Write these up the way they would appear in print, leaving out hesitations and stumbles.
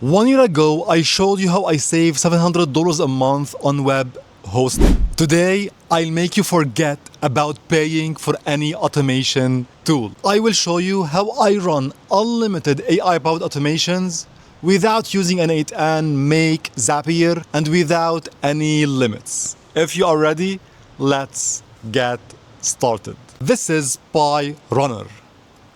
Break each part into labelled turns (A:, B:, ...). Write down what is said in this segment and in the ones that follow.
A: 1 year ago, I showed you how I save $700 a month on web hosting. Today, I'll make you forget about paying for any automation tool. I will show you how I run unlimited AI-powered automations without using n8n, Make, Zapier, and without any limits. If you are ready, let's get started. This is PyRunner.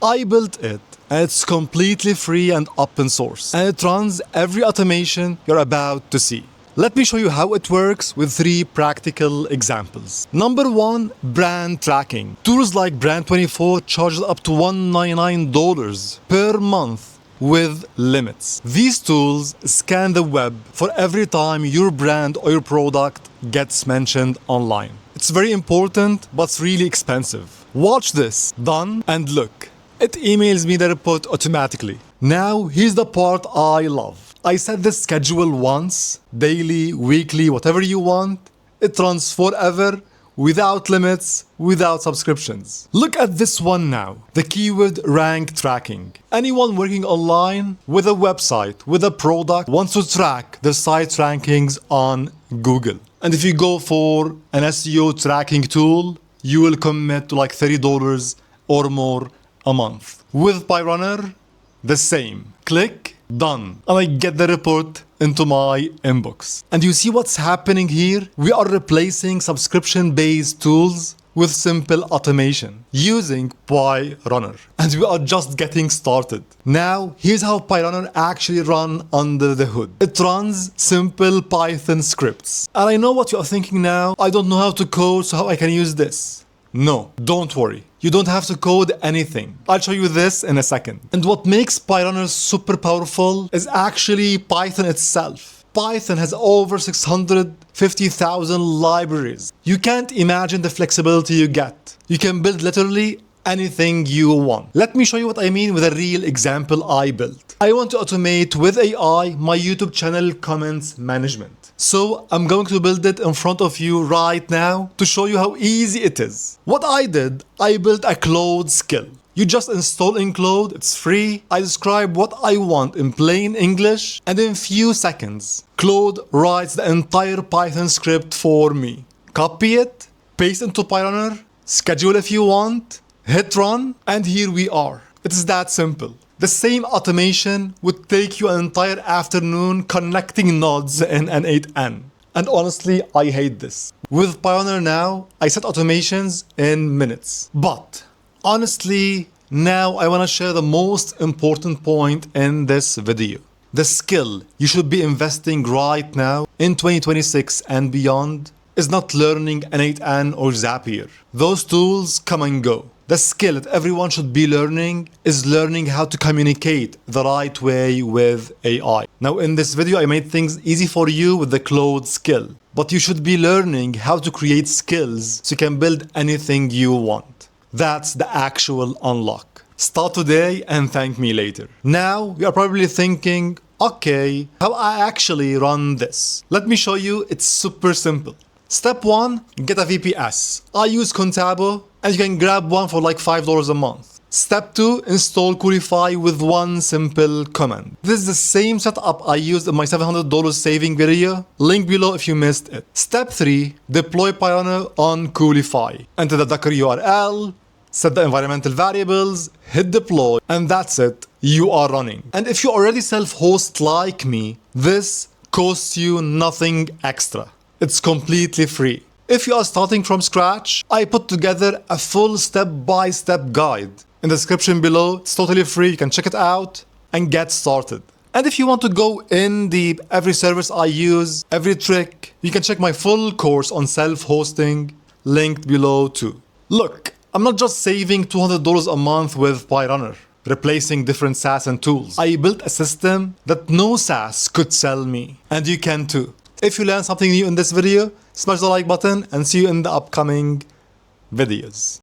A: I built it, and it's completely free and open source, and it runs every automation you're about to see. Let me show you how it works with 3 practical examples. Number 1, brand tracking. Tools like Brand24 charges up to $199 per month with limits. These tools scan the web for every time your brand or your product gets mentioned online. It's very important, but it's really expensive. Watch this. Done, and look. It emails me the report automatically. Now, here's the part I love. I set the schedule once, daily, weekly, whatever you want. It runs forever, without limits, without subscriptions. Look at this one now, the keyword rank tracking. Anyone working online with a website, with a product, wants to track their site's rankings on Google. And if you go for an SEO tracking tool, you will commit to like $30 or more a month. With PyRunner, the same. Click, done. And I get the report into my inbox. And you see what's happening here? We are replacing subscription-based tools with simple automation using PyRunner. And we are just getting started. Now, here's how PyRunner actually runs under the hood. It runs simple Python scripts. And I know what you are thinking now. I don't know how to code, so how I can use this? No, don't worry. You don't have to code anything. I'll show you this in a second. And what makes PyRunner super powerful is actually Python itself. Python has over 650,000 libraries. You can't imagine the flexibility you get. You can build literally anything you want. Let me show you what I mean with a real example I built. I want to automate with AI my YouTube channel comments management. So I'm going to build it in front of you right now to show you how easy it is. What I did, I built a Claude skill. You just install in Claude, it's free. I describe what I want in plain English, and in few seconds, Claude writes the entire Python script for me. Copy it, paste into PyRunner, schedule if you want, hit run, and here we are. It is that simple. The same automation would take you an entire afternoon connecting nodes in n8n. And honestly, I hate this. With PyRunner now, I set automations in minutes. But honestly, now I want to share the most important point in this video. The skill you should be investing right now in 2026 and beyond is not learning n8n or Zapier. Those tools come and go. The skill that everyone should be learning is learning how to communicate the right way with AI. Now in this video I made things easy for you with the Claude skill, but you should be learning how to create skills so you can build anything you want. That's the actual unlock. Start today and thank me later. Now you are probably thinking, okay, how I actually run this? Let me show you. It's super simple. Step 1, get a VPS. I use Contabo, and you can grab one for like $5 a month. Step 2, install Coolify with one simple command. This is the same setup I used in my $700 saving video. Link below if you missed it. Step 3, deploy PyRunner on Coolify. Enter the Docker URL, set the environmental variables, hit deploy, and that's it. You are running. And if you already self-host like me, this costs you nothing extra. It's completely free. If you are starting from scratch, I put together a full step-by-step guide. In the description below, it's totally free. You can check it out and get started. And if you want to go in deep, every service I use, every trick, you can check my full course on self-hosting, linked below too. Look, I'm not just saving $200 a month with PyRunner, replacing different SaaS and tools. I built a system that no SaaS could sell me, and you can too. If you learned something new in this video, smash the like button and see you in the upcoming videos.